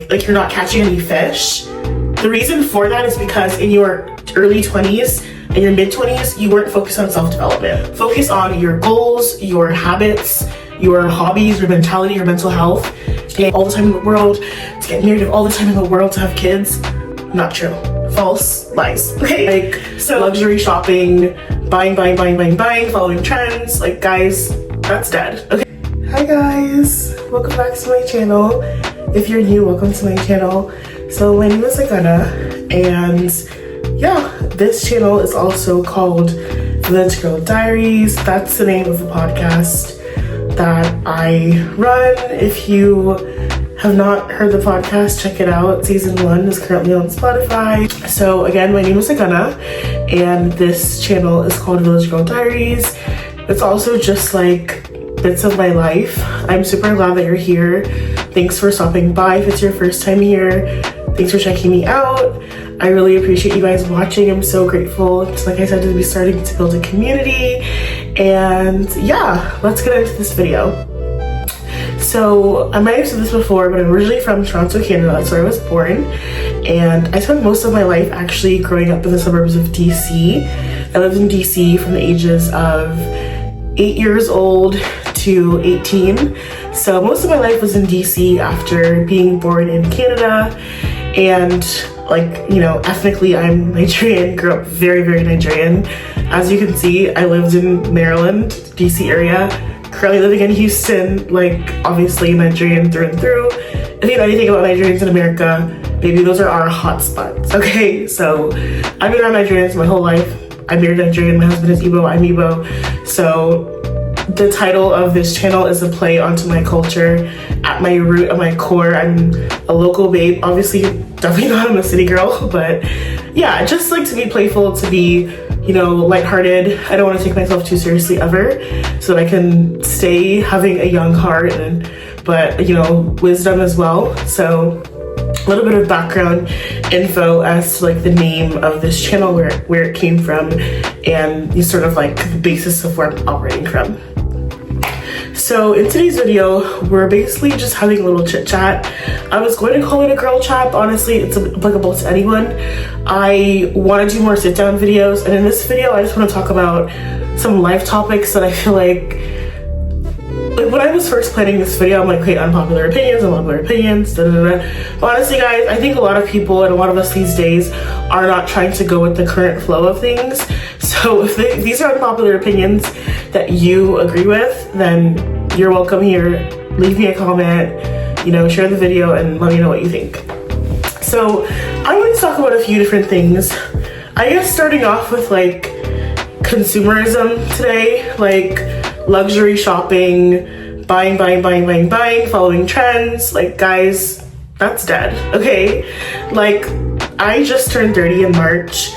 Like you're not catching any fish. The reason for that is because in your early 20s and your mid 20s, you weren't focused on self-development. Focus on your goals, your habits, your hobbies, your mentality, your mental health. To get all the time in the world, to get married all the time in the world, to have kids. Not true. False. Lies. Okay? Like, so luxury shopping, buying, following trends. Like, guys, that's dead. Okay. Hi guys, welcome back to my channel. If you're new, welcome to my channel. So my name is Ogonna, and yeah, this channel is also called Village Girl Diaries. That's the name of the podcast that I run. If you have not heard the podcast, check it out. Season 1 is currently on Spotify. So again, my name is Ogonna, and this channel is called Village Girl Diaries. It's also just like bits of my life. I'm super glad that you're here. Thanks for stopping by if it's your first time here. Thanks for checking me out. I really appreciate you guys watching. I'm so grateful, just like I said, to be starting to build a community. And yeah, let's get into this video. So I might have said this before, but I'm originally from Toronto, Canada. That's where I was born. And I spent most of my life actually growing up in the suburbs of DC. I lived in DC from the ages of 8 years old to 18. So most of my life was in DC after being born in Canada. And like, you know, ethnically I'm Nigerian, grew up very, very Nigerian. As you can see, I lived in Maryland, DC area, currently living in Houston, like obviously Nigerian through and through. If you know anything about Nigerians in America, baby, those are our hot spots, okay? So I've been around Nigerians my whole life. I'm married Nigerian, my husband is Igbo, I'm Igbo. So the title of this channel is a play onto my culture. At my root, at my core, I'm a local babe. Obviously, definitely not I'm a city girl, but yeah, I just like to be playful, to be, you know, lighthearted. I don't want to take myself too seriously ever, so that I can stay having a young heart, but you know, wisdom as well. So a little bit of background info as to like the name of this channel, where it came from, and sort of like the basis of where I'm operating from. So in today's video, we're basically just having a little chit chat. I was going to call it a girl chat, but honestly, it's applicable to anyone. I want to do more sit down videos, and in this video, I just want to talk about some life topics that I feel like when I was first planning this video, I'm like, okay, unpopular opinions, da da da. But honestly, guys, I think a lot of people and a lot of us these days are not trying to go with the current flow of things. So if these are unpopular opinions that you agree with, then you're welcome here. Leave me a comment, you know, share the video and let me know what you think. So I want to talk about a few different things. I guess starting off with like consumerism today, like luxury shopping, buying, following trends. Like, guys, that's dead, okay? Like, I just turned 30 in March.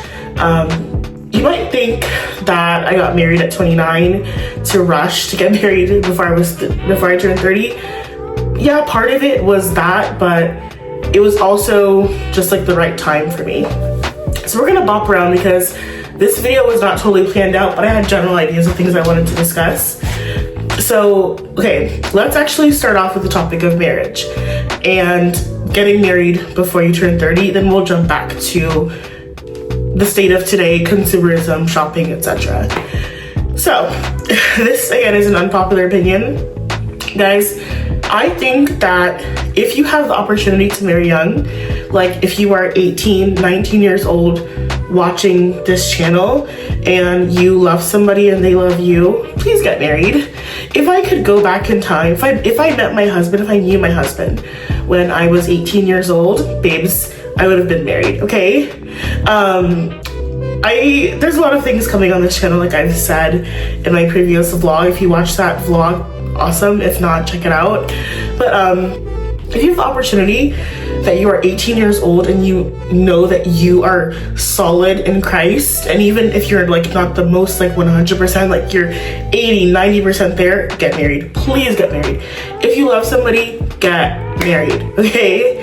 You might think that I got married at 29 to rush to get married before I turned 30. Yeah, part of it was that, but it was also just like the right time for me. So we're gonna bop around because this video was not totally planned out, but I had general ideas of things I wanted to discuss. So, okay, let's actually start off with the topic of marriage and getting married before you turn 30. Then we'll jump back to the state of today, consumerism, shopping, etc. So, this again is an unpopular opinion. Guys, I think that if you have the opportunity to marry young, like if you are 18, 19 years old, watching this channel and you love somebody and they love you, please get married. If I could go back in time, if I met my husband, if I knew my husband when I was 18 years old, babes, I would have been married, okay? There's a lot of things coming on this channel, like I've said in my previous vlog. If you watched that vlog, awesome. If not, check it out. But if you have the opportunity that you are 18 years old and you know that you are solid in Christ, and even if you're like not the most like 100%, like you're 80, 90% there, get married. Please get married. If you love somebody, get married, okay?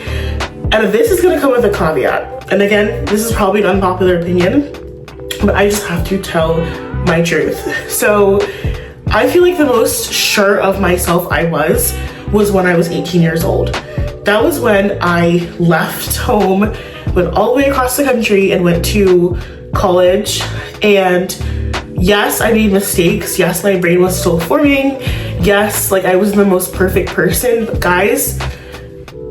And this is gonna come with a caveat. And again, this is probably an unpopular opinion, but I just have to tell my truth. So I feel like the most sure of myself I was when I was 18 years old. That was when I left home, went all the way across the country and went to college. And yes, I made mistakes. Yes, my brain was still forming. Yes, like I wasn't the most perfect person. But guys,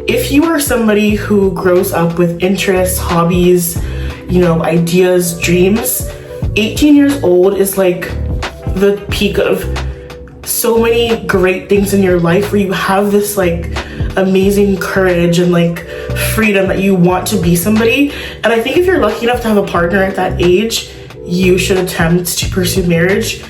if you are somebody who grows up with interests, hobbies, you know, ideas, dreams, 18 years old is like the peak of so many great things in your life where you have this like amazing courage and like freedom that you want to be somebody. And I think if you're lucky enough to have a partner at that age, you should attempt to pursue marriage,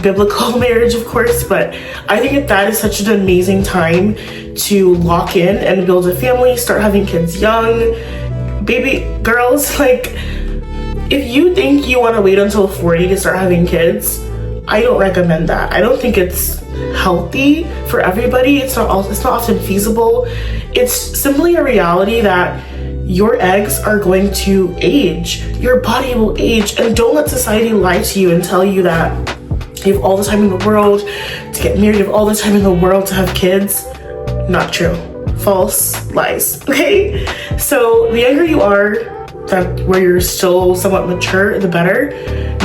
biblical marriage of course, but I think that is such an amazing time to lock in and build a family, start having kids young. Baby girls, like if you think you want to wait until 40 to start having kids, I don't recommend that. I don't think it's healthy for everybody. It's not often feasible. It's simply a reality that your eggs are going to age. Your body will age, and don't let society lie to you and tell you that you have all the time in the world to get married, you have all the time in the world to have kids. Not true. False lies. Okay? So the younger you are, where you're still somewhat mature, the better.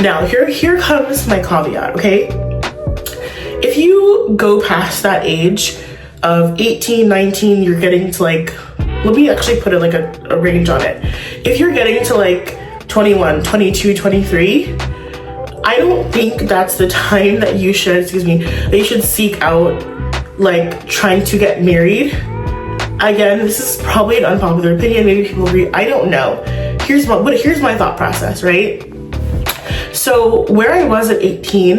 Now, here comes my caveat, okay? If you go past that age of 18, 19, you're getting to like, let me actually put it like a range on it. If you're getting to like 21, 22, 23, I don't think that's the time that you should, seek out like trying to get married. Again, this is probably an unpopular opinion. Maybe people agree. I don't know. Here's my thought process, right? So where I was at 18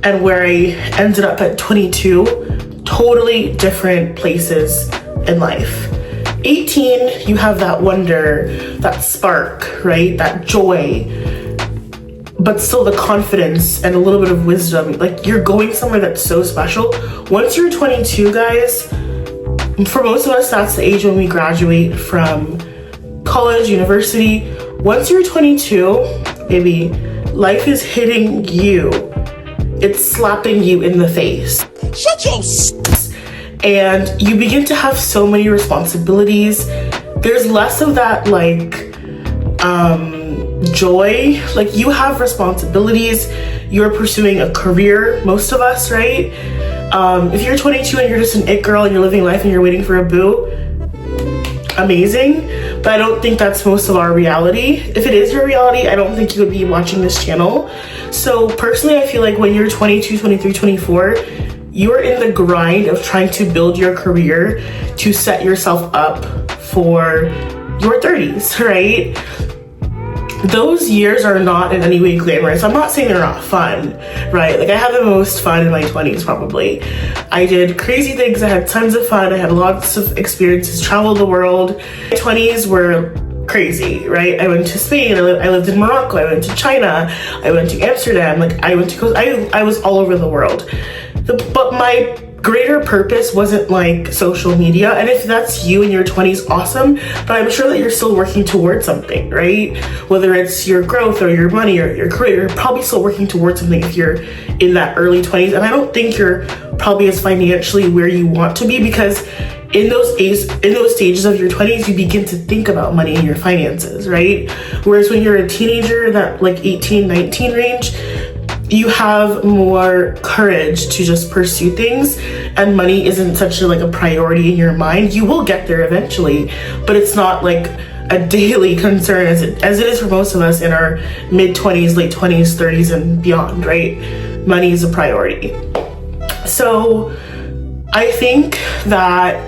and where I ended up at 22, totally different places in life. 18, you have that wonder, that spark, right? That joy, but still the confidence and a little bit of wisdom. Like you're going somewhere that's so special. Once you're 22, guys, for most of us, that's the age when we graduate from college, university. Once you're 22, baby, life is hitting you. It's slapping you in the face. Shut your and you begin to have so many responsibilities. There's less of that like joy. Like you have responsibilities. You're pursuing a career, most of us, right? If you're 22 and you're just an it girl and you're living life and you're waiting for a boo, amazing. But I don't think that's most of our reality. If it is your reality, I don't think you would be watching this channel. So personally, I feel like when you're 22, 23, 24, you're in the grind of trying to build your career to set yourself up for your 30s, right? Those years are not in any way glamorous. I'm not saying they're not fun, right? Like I had the most fun in my 20s probably. I did crazy things. I had tons of fun. I had lots of experiences, traveled the world. My 20s were crazy, right? I went to Spain. I lived in Morocco. I went to China. I went to Amsterdam. Like I was all over the world. But my greater purpose wasn't like social media. And if that's you in your 20s, awesome. But I'm sure that you're still working towards something, right? Whether it's your growth or your money or your career, you're probably still working towards something if you're in that early 20s. And I don't think you're probably as financially where you want to be, because in those stages of your 20s, you begin to think about money and your finances, right? Whereas when you're a teenager, that like 18, 19 range, you have more courage to just pursue things, and money isn't such a priority in your mind. You will get there eventually, but it's not like a daily concern as it is for most of us in our mid-20s, late 20s, 30s, and beyond, right? Money is a priority. So I think that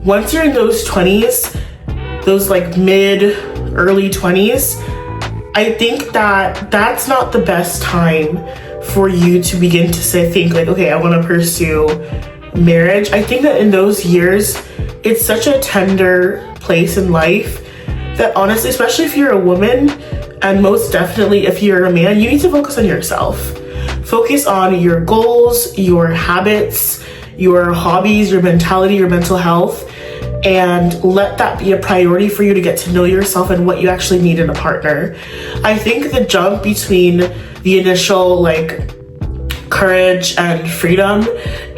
once you're in those 20s, those like early 20s, I think that that's not the best time for you to begin to think like, okay, I want to pursue marriage. I think that in those years, it's such a tender place in life that honestly, especially if you're a woman, and most definitely if you're a man, you need to focus on yourself. Focus on your goals, your habits, your hobbies, your mentality, your mental health, and let that be a priority for you to get to know yourself and what you actually need in a partner. I think the jump between the initial courage and freedom,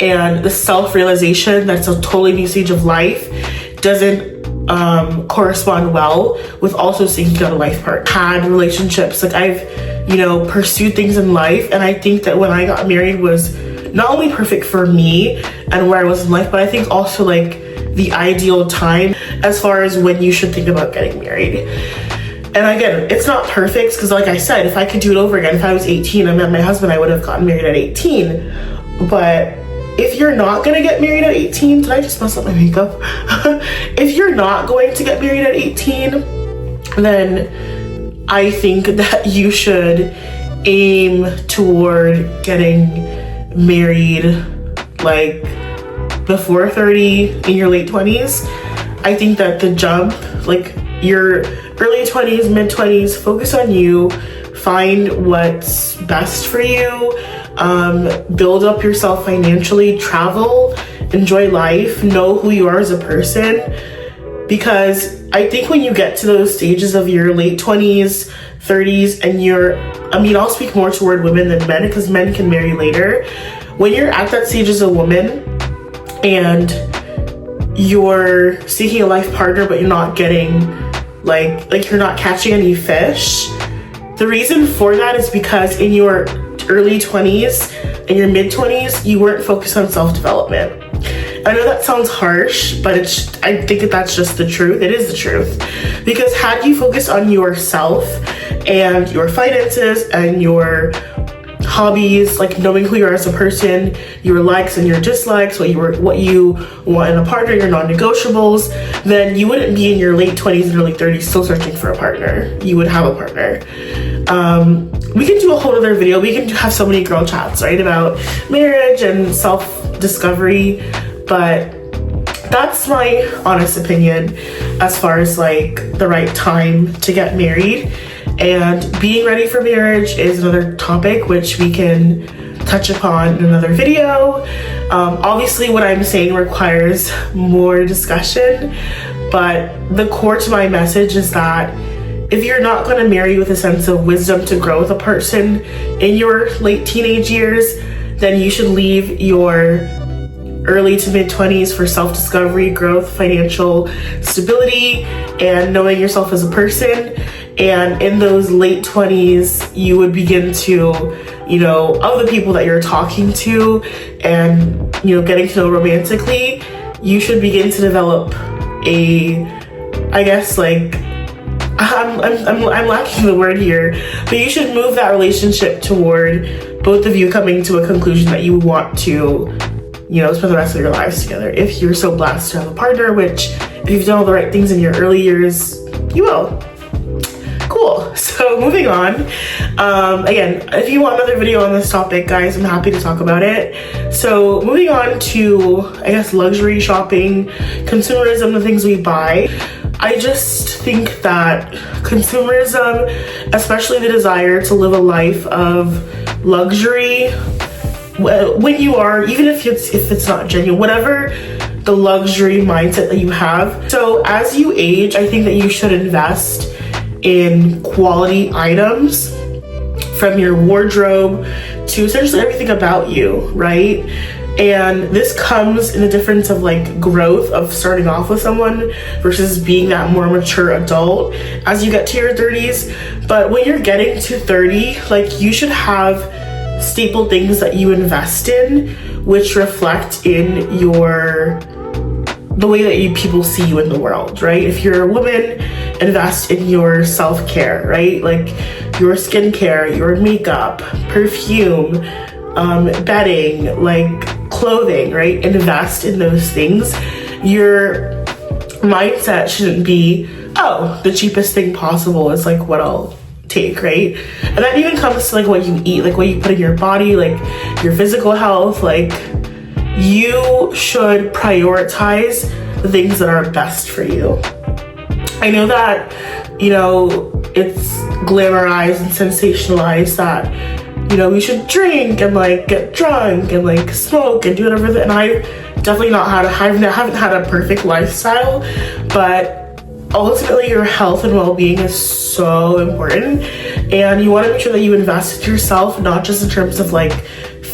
and the self-realization that's a totally new stage of life doesn't correspond well with also seeking out a life partner. Had relationships, like I've, pursued things in life, and I think that when I got married was not only perfect for me and where I was in life, but I think also like the ideal time as far as when you should think about getting married. And again, it's not perfect because like I said, if I could do it over again, if I was 18 and met my husband, I would have gotten married at 18. But if you're not gonna get married at 18, did I just mess up my makeup? If you're not going to get married at 18, then I think that you should aim toward getting married like before 30, in your late 20s. I think that the jump, like your early 20s, mid 20s, focus on you, find what's best for you, build up yourself financially, travel, enjoy life, know who you are as a person. Because I think when you get to those stages of your late 20s, 30s, and I'll speak more toward women than men because men can marry later. When you're at that stage as a woman and you're seeking a life partner, but you're not getting like you're not catching any fish. The reason for that is because in your early 20s and your mid 20s, you weren't focused on self-development. I know that sounds harsh, but I think that that's just the truth. It is the truth. Because had you focused on yourself and your finances and your hobbies, like knowing who you are as a person, your likes and your dislikes, what you want in a partner, your non-negotiables, then you wouldn't be in your late 20s and early 30s still searching for a partner. You would have a partner. We can do a whole other video. We can have so many girl chats, right, about marriage and self-discovery, but that's my honest opinion as far as like the right time to get married. And being ready for marriage is another topic which we can touch upon in another video. Obviously what I'm saying requires more discussion, but the core to my message is that if you're not going to marry with a sense of wisdom to grow with a person in your late teenage years, then you should leave your early to mid 20s for self-discovery, growth, financial stability, and knowing yourself as a person. And in those late 20s, you would begin to, of the people that you're talking to and, getting to know romantically, you should begin to develop I'm lacking the word here, but you should move that relationship toward both of you coming to a conclusion that you want to, spend the rest of your lives together. If you're so blessed to have a partner, which if you've done all the right things in your early years, you will. Cool. So moving on. Again, if you want another video on this topic, guys, I'm happy to talk about it. So moving on to, luxury shopping, consumerism, the things we buy. I just think that consumerism, especially the desire to live a life of luxury, when you are, even if it's not genuine, whatever the luxury mindset that you have. So as you age, I think that you should invest in quality items, from your wardrobe to essentially everything about you, right? And this comes in the difference of like growth of starting off with someone versus being that more mature adult as you get to your 30s. But when you're getting to 30, like you should have staple things that you invest in, which reflect in the way that people see you in the world, right? If you're a woman, invest in your self-care, right? Like your skincare, your makeup, perfume, bedding, like clothing, right? Invest in those things. Your mindset shouldn't be, the cheapest thing possible is like what I'll take, right? And that even comes to like what you eat, like what you put in your body, like your physical health. Like you should prioritize the things that are best for you. I know that, it's glamorized and sensationalized that, we should drink and like get drunk and like smoke and do whatever. And I definitely haven't had a perfect lifestyle, but ultimately your health and well-being is so important, and you want to make sure that you invest in yourself, not just in terms of like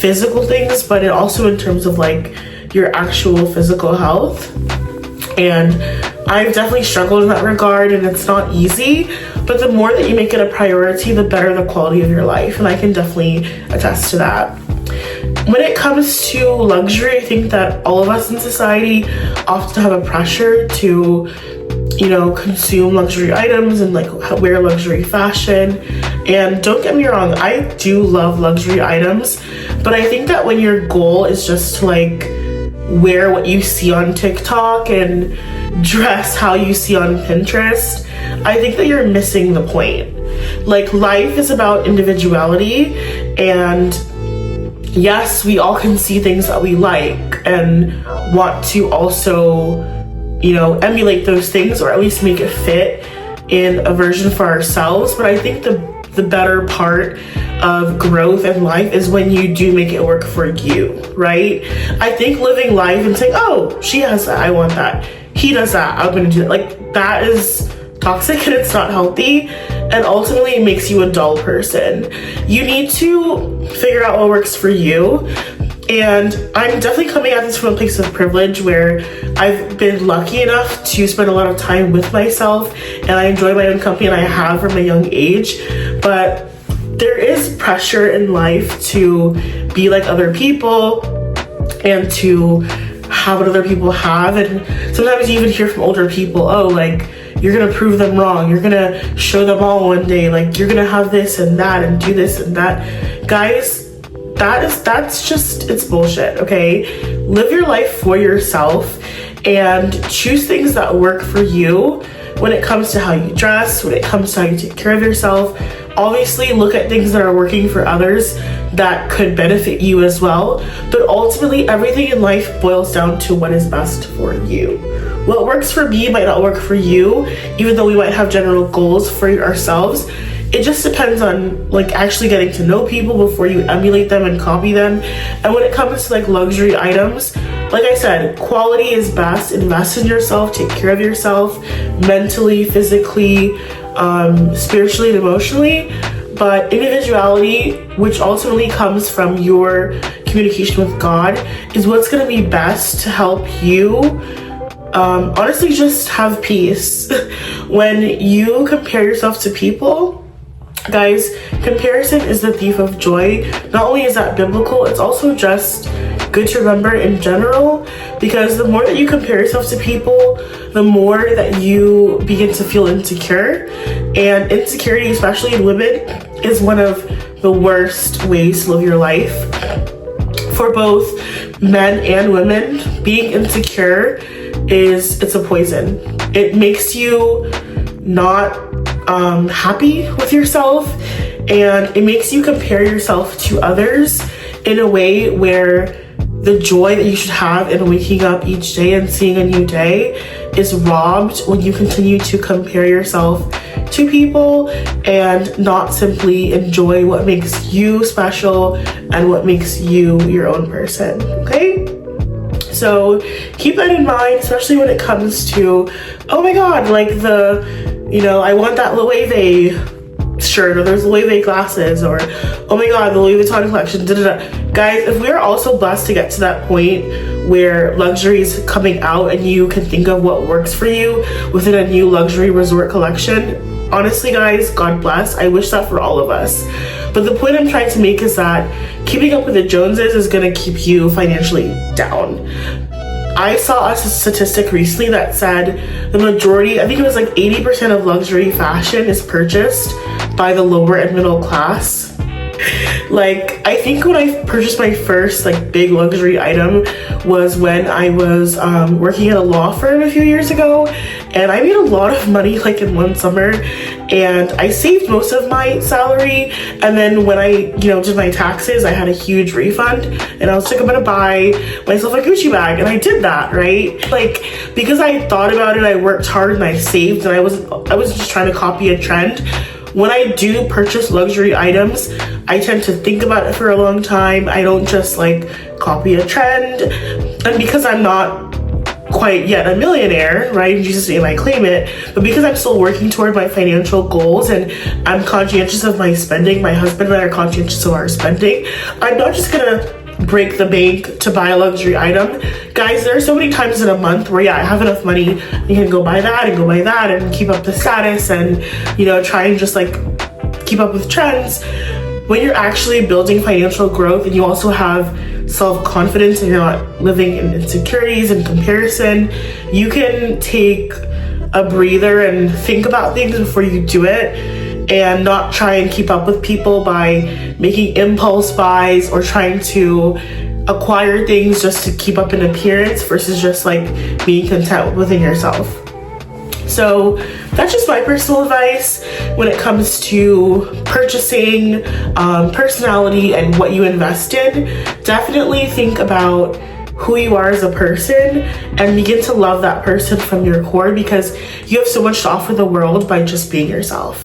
physical things, but also in terms of like your actual physical health. And I've definitely struggled in that regard, and it's not easy, but the more that you make it a priority, the better the quality of your life, and I can definitely attest to that. When it comes to luxury, I think that all of us in society often have a pressure to, you know, consume luxury items and like wear luxury fashion. And don't get me wrong, I do love luxury items, but I think that when your goal is just to like wear what you see on TikTok and dress how you see on Pinterest, I think that you're missing the point. Like, life is about individuality, and yes, we all can see things that we like and want to also, you know, emulate those things, or at least make it fit in a version for ourselves. But I think the better part of growth in life is when you do make it work for you, right? I think living life and saying, oh, she has that, I want that. He does that, I'm gonna do that. Like, that is toxic and it's not healthy, and ultimately it makes you a dull person. You need to figure out what works for you. And I'm definitely coming at this from a place of privilege where I've been lucky enough to spend a lot of time with myself, and I enjoy my own company, and I have from a young age. But there is pressure in life to be like other people and to have what other people have. And sometimes you even hear from older people, oh, like, you're gonna prove them wrong, you're gonna show them all one day, like, you're gonna have this and that and do this and that. Guys, that's just, it's bullshit, okay? Live your life for yourself and choose things that work for you when it comes to how you dress, when it comes to how you take care of yourself. Obviously, look at things that are working for others that could benefit you as well. But ultimately, everything in life boils down to what is best for you. What works for me might not work for you, even though we might have general goals for ourselves. It just depends on like actually getting to know people before you emulate them and copy them. And when it comes to like luxury items, like I said, quality is best. Invest in yourself, take care of yourself mentally, physically, spiritually, and emotionally. But individuality, which ultimately comes from your communication with God, is what's going to be best to help you honestly just have peace. When you compare yourself to people, guys, comparison is the thief of joy. Not only is that biblical, it's also just good to remember in general, because the more that you compare yourself to people, the more that you begin to feel insecure. And insecurity, especially in women, is one of the worst ways to live your life. For both men and women, being insecure it's a poison. It makes you not happy with yourself, and it makes you compare yourself to others in a way where the joy that you should have in waking up each day and seeing a new day is robbed when you continue to compare yourself to people and not simply enjoy what makes you special and what makes you your own person, okay? So keep that in mind, especially when it comes to, oh my god, like I want that Loewe shirt, or there's Loewe glasses, or oh my god, the Louis Vuitton collection, Guys, if we're also blessed to get to that point where luxury is coming out and you can think of what works for you within a new luxury resort collection, honestly guys, God bless. I wish that for all of us. But the point I'm trying to make is that keeping up with the Joneses is going to keep you financially down. I saw a statistic recently that said the majority, I think it was like 80% of luxury fashion is purchased by the lower and middle class. Like, I think when I purchased my first like big luxury item was when I was working at a law firm a few years ago, and I made a lot of money like in one summer, and I saved most of my salary, and then when I did my taxes, I had a huge refund, and I was like, I'm gonna buy myself a Gucci bag, and I did that, right? Like, because I thought about it, I worked hard and I saved, and I wasn't just trying to copy a trend. When I do purchase luxury items, I tend to think about it for a long time. I don't just like copy a trend. And because I'm not quite yet a millionaire, right? In Jesus' name I claim it. But because I'm still working toward my financial goals and I'm conscientious of my spending, my husband and I are conscientious of our spending, I'm not just gonna break the bank to buy a luxury item. Guys, there are so many times in a month where I have enough money, you can go buy that and go buy that and keep up the status and, try and just like keep up with trends. When you're actually building financial growth and you also have self-confidence and you're not living in insecurities and comparison, you can take a breather and think about things before you do it, and not try and keep up with people by making impulse buys or trying to acquire things just to keep up an appearance versus just like being content within yourself. So that's just my personal advice when it comes to purchasing, personality, and what you invest in. Definitely think about who you are as a person and begin to love that person from your core, because you have so much to offer the world by just being yourself.